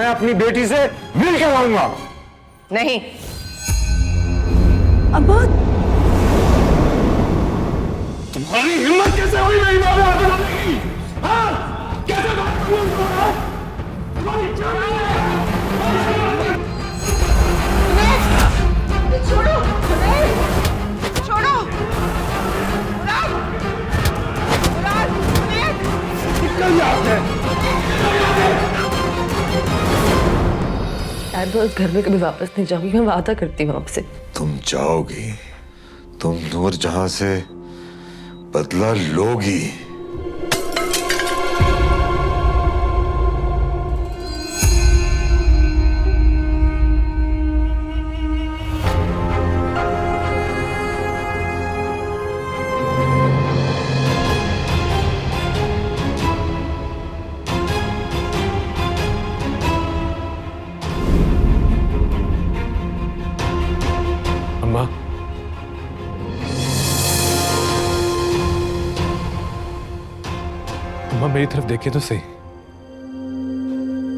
मैं अपनी बेटी से मिल के आऊंगा। नहीं। अब्बा, तुम्हारी हिम्मत कैसे हुई मेरी मां पे हाथ उठाने की? हाँ? कैसे बात करूं तुम्हारा? छोड़ो, छोड़ो। निकल जा से। मैं उस घर में कभी वापस नहीं जाऊंगी, मैं वादा करती हूँ आपसे। तुम जाओगी, तुम नूरजहां से बदला लोगी। अम्मा, अम्मा मेरी तरफ देखिए तो सही।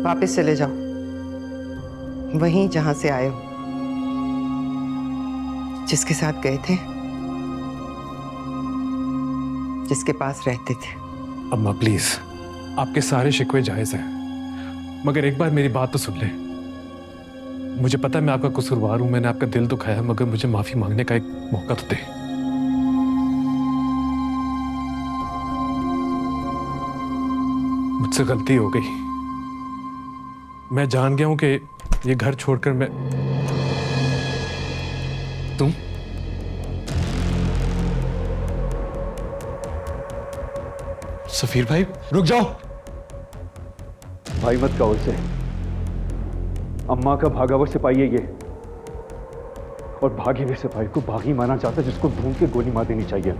वापस चले जाओ, वहीं जहां से आए हो, जिसके साथ गए थे, जिसके पास रहते थे। अम्मा प्लीज, आपके सारे शिकवे जायज हैं, मगर एक बार मेरी बात तो सुन ले। मुझे पता है मैं आपका कसूरवार हूं, मैंने आपका दिल दुखाया, मगर मुझे माफी मांगने का एक मौका तो दे। मुझसे गलती हो गई, मैं जान गया हूं कि ये घर छोड़कर मैं। तुम सफीर भाई, रुक जाओ। भाई मत कहो उसे, अम्मा का भागा हुआ सिपाही है ये, और भागे हुए सिपाही को भागी माना चाहता है, जिसको ढूंढ के गोली मार देनी चाहिए।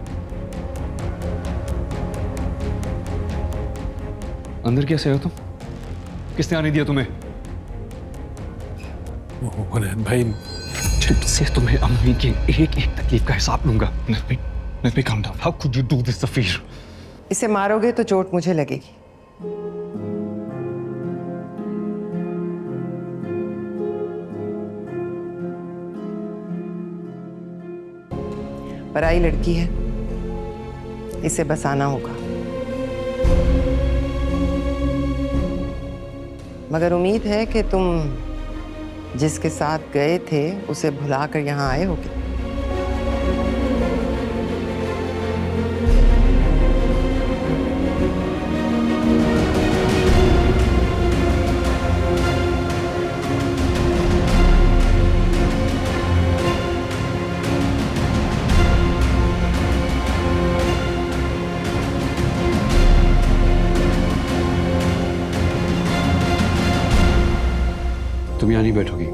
अंदर कैसे हो तुम? किसने आने दिया तुम्हें? हुनैन भाई, तुमसे तुम्हें अम्मी की एक एक तकलीफ का हिसाब लूंगा। Let me calm down. How could you do this, सफीर? इसे मारोगे तो चोट मुझे लगेगी। पराई लड़की है, इसे बसाना होगा। मगर उम्मीद है कि तुम जिसके साथ गए थे उसे भुलाकर यहाँ आए होगे। तुम यहाँ नहीं बैठोगी।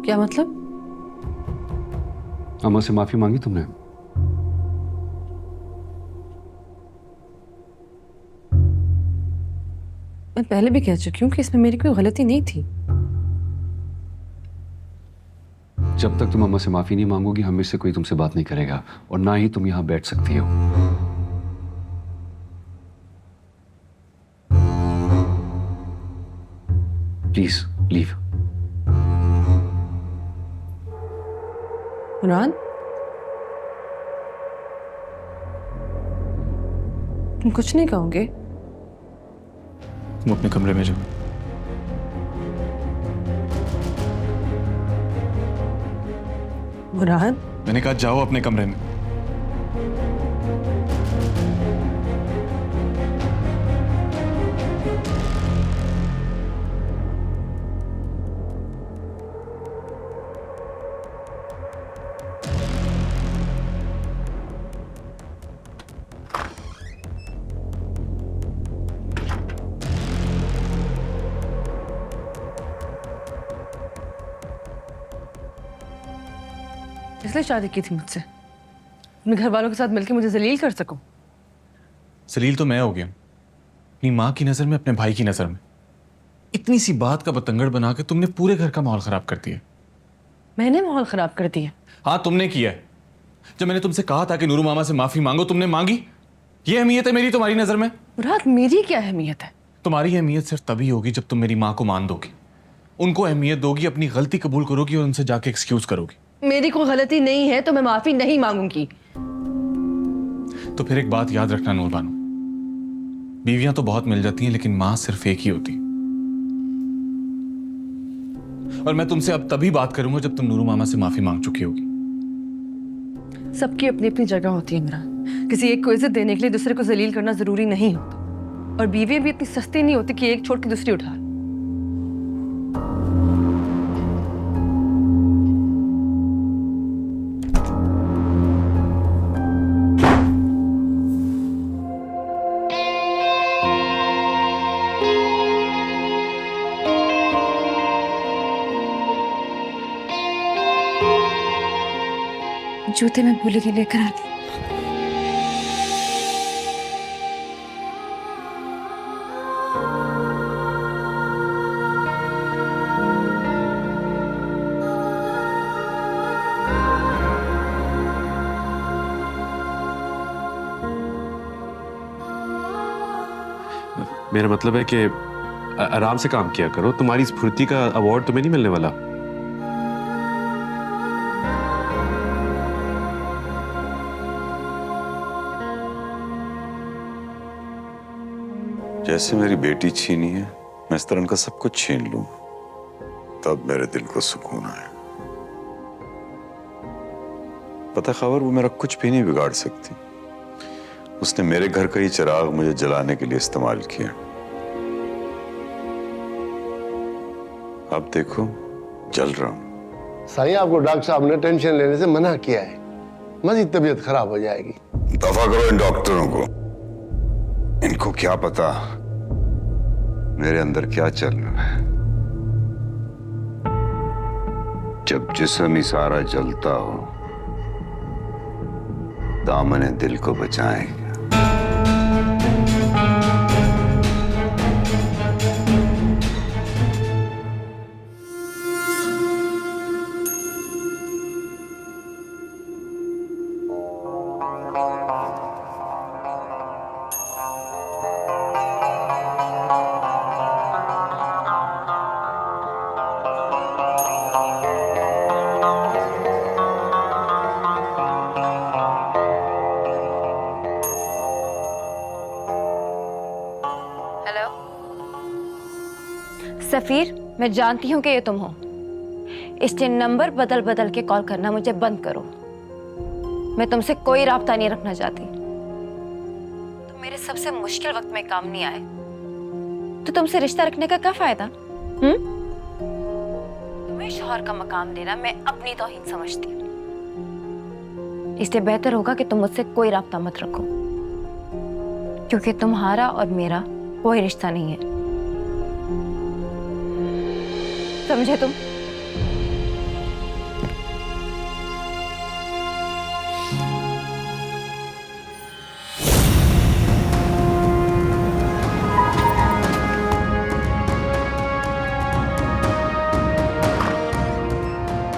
क्या मतलब? अम्मा से माफी मांगी तुमने? मैं पहले भी कह चुकी हूँ कि इसमें मेरी कोई गलती नहीं थी। जब तक तुम अम्मा से माफी नहीं मांगोगी, हम में से कोई तुमसे बात नहीं करेगा, और ना ही तुम यहाँ बैठ सकती हो। Please leave. मुराद, तुम कुछ नहीं कहोगे? तुम अपने कमरे में जाओ। मुराद, मैंने कहा जाओ अपने कमरे में। इसलिए शादी की थी मुझसे, अपने घर वालों के साथ मिलकर मुझे जलील कर सको। जलील तो मैं हो गया, अपनी माँ की नजर में, अपने भाई की नजर में। इतनी सी बात का बतंगड़ बना के तुमने पूरे घर का माहौल खराब कर दिया। मैंने माहौल खराब कर दिया? हाँ तुमने किया है। जब मैंने तुमसे कहा था कि नूरू मामा से माफी मांगो, तुमने मांगी? ये अहमियत है मेरी तुम्हारी नजर में? मुराद, मेरी क्या अहमियत है? तुम्हारी अहमियत सिर्फ तभी होगी जब तुम मेरी माँ को मान दोगी, उनको अहमियत दोगी, अपनी गलती कबूल करोगी और उनसे जाके एक्सक्यूज करोगी। मेरी कोई गलती नहीं है तो मैं माफी नहीं मांगूंगी। तो फिर एक बात याद रखना नूर बानो, बीवियां तो बहुत मिल जाती हैं लेकिन माँ सिर्फ एक ही होती। और मैं तुमसे अब तभी बात करूंगा जब तुम नूरू मामा से माफी मांग चुकी होगी। सबकी अपनी अपनी जगह होती है इमरान। किसी एक को इज्जत देने के लिए दूसरे को जलील करना जरूरी नहीं होता, और बीवियां भी इतनी सस्ती नहीं होती कि एक छोड़ के दूसरी उठा। जूते मैं भूल के लेकर आती। मेरा मतलब है कि आराम से काम किया करो, तुम्हारी स्फूर्ति का अवार्ड तुम्हें नहीं मिलने वाला। जैसे मेरी बेटी छीनी है, मैं इस तरह उनका सब कुछ छीन लूं, तब मेरे दिल को सुकून आए। पता खबर, वो मेरा कुछ भी नहीं बिगाड़ सकती। उसने मेरे घर का ही चिराग मुझे जलाने के लिए इस्तेमाल किया। अब देखो, जल रहा हूं। साईं, आपको डॉक्टर साहब ने टेंशन लेने से मना किया है, मजीद तबीयत खराब हो जाएगी। दफा करो इन डॉक्टरों को। इनको क्या पता मेरे अंदर क्या चल रहा है। जब जिस्म ही सारा जलता हो, दामन दिल को बचाएगा। सफीर, मैं जानती हूँ कि ये तुम हो, इसलिए नंबर बदल बदल के कॉल करना मुझे बंद करो। मैं तुमसे कोई राब्ता नहीं रखना चाहती। तुम मेरे सबसे मुश्किल वक्त में काम नहीं आए तो तुमसे रिश्ता रखने का क्या फायदा? तुम्हें शौहर का मकाम देना मैं अपनी तौहीन समझती हूँ। इसलिए बेहतर होगा कि तुम मुझसे कोई राब्ता मत रखो, क्योंकि तुम्हारा और मेरा कोई रिश्ता नहीं है। समझे तुम?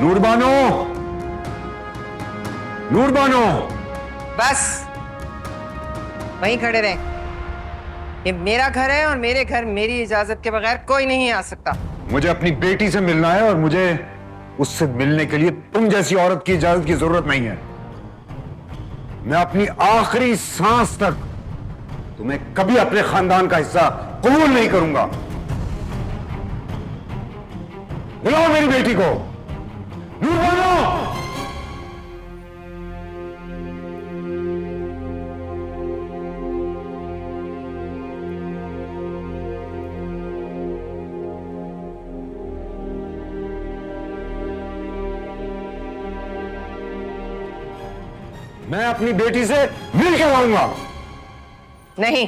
नूर बानो, नूर बानो, बस वहीं खड़े रहे। ये मेरा घर है और मेरे घर मेरी इजाजत के बगैर कोई नहीं आ सकता। मुझे अपनी बेटी से मिलना है और मुझे उससे मिलने के लिए तुम जैसी औरत की इजाजत की जरूरत नहीं है। मैं अपनी आखिरी सांस तक तुम्हें कभी अपने खानदान का हिस्सा कबूल नहीं करूंगा। बुलाओ मेरी बेटी को। नूर बानो! मैं अपनी बेटी से मिल के आऊंगा। नहीं,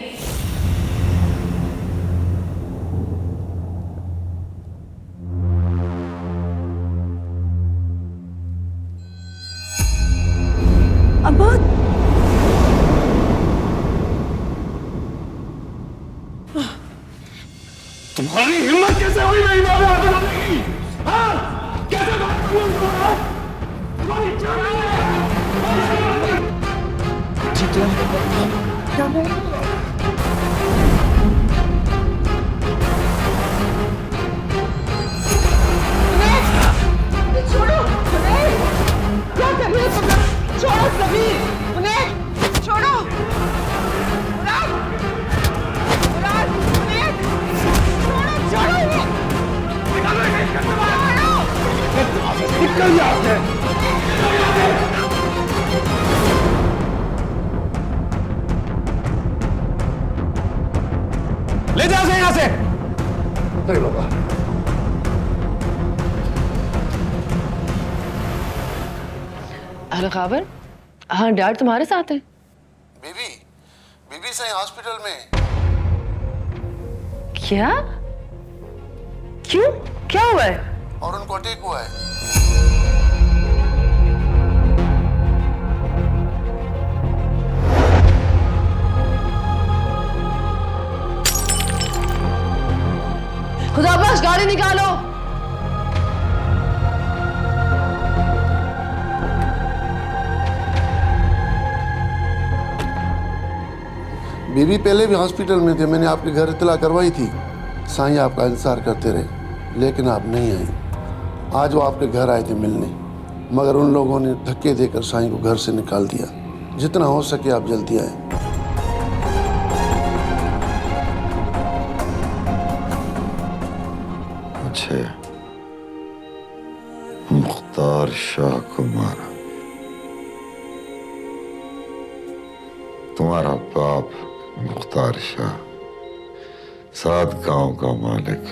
अब्बा, तुम्हारी हिम्मत कैसे हुई मेरी मां पे हाथ उठाने की? हाँ? कैसे बात करूं तुम्हारा? तुम्हारी जान है? छोड़ो क्या कर रहे हो तुम? छोड़ो समीर, उन्हें छोड़ो। मुराद, मुराद, उन्हें छोड़ो, छोड़ो उन्हें। निकल यहाँ से। ले जाओ से यहाँ से। नहीं बाबा, हेलो खबर, हाँ डैड तुम्हारे साथ है? बीबी, बीबी सही हॉस्पिटल में। क्या? क्यों? क्या हुआ है? और उनको अटैक हुआ है। खुदाबख्श गाड़ी निकालो। बीबी पहले भी हॉस्पिटल में थे, मैंने आपके घर इतला करवाई थी। साईं आपका इंतजार करते रहे, लेकिन आप नहीं आई। आज वो आपके घर आए थे मिलने, मगर उन लोगों ने धक्के देकर साईं को घर से निकाल दिया। जितना हो सके आप जल्दी आए। मुझे मुख्तार शाह को मारा, तुम्हारा बाप मुख्तार शाह, 7 गांव का मालिक,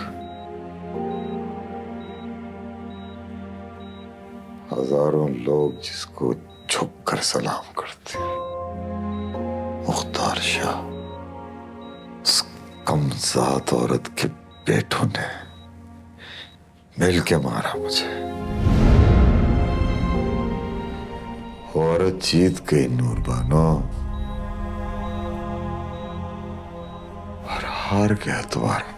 हजारों लोग जिसको झुककर सलाम करते हैं। मुख्तार शाह, उस कमजाद औरत के बेटों ने मिल के मारा मुझे। औरत जीत गई नूरबानो, और हार गया तुम्हारा।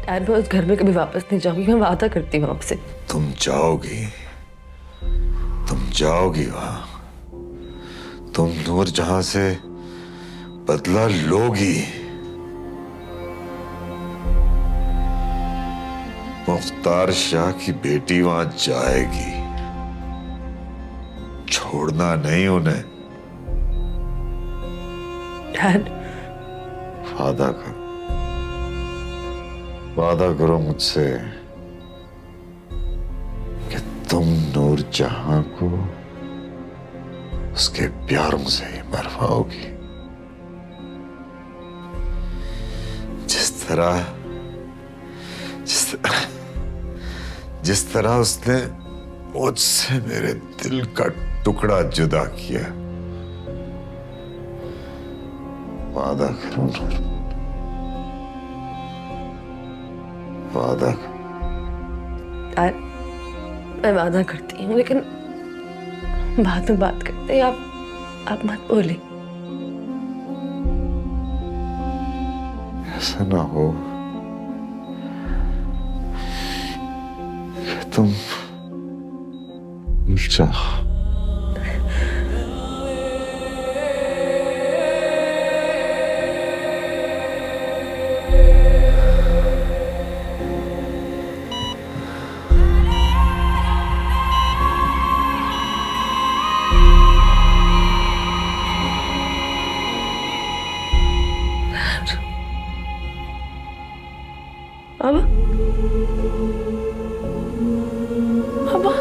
डैड मैं उस घर में कभी वापस नहीं जाऊंगी, मैं वादा करती हूँ आपसे। तुम जाओगी वहां, तुम नूरजहां से बदला लोगी। मुख्तार शाह की बेटी वहां जाएगी, छोड़ना नहीं उन्हें। डैड वादा करो मुझसे कि तुम नूरजहां को उसके प्यारों से ही मरवाओगी। जिस तरह उसने मुझसे मेरे दिल का टुकड़ा जुदा किया। वादा करो, वादा करो। डैड मैं वादा करती हूँ, लेकिन बाद में बात करते हैं। आप मत बोले। ऐसा ना हो कि तुम उल्टा बाबा, बाबा,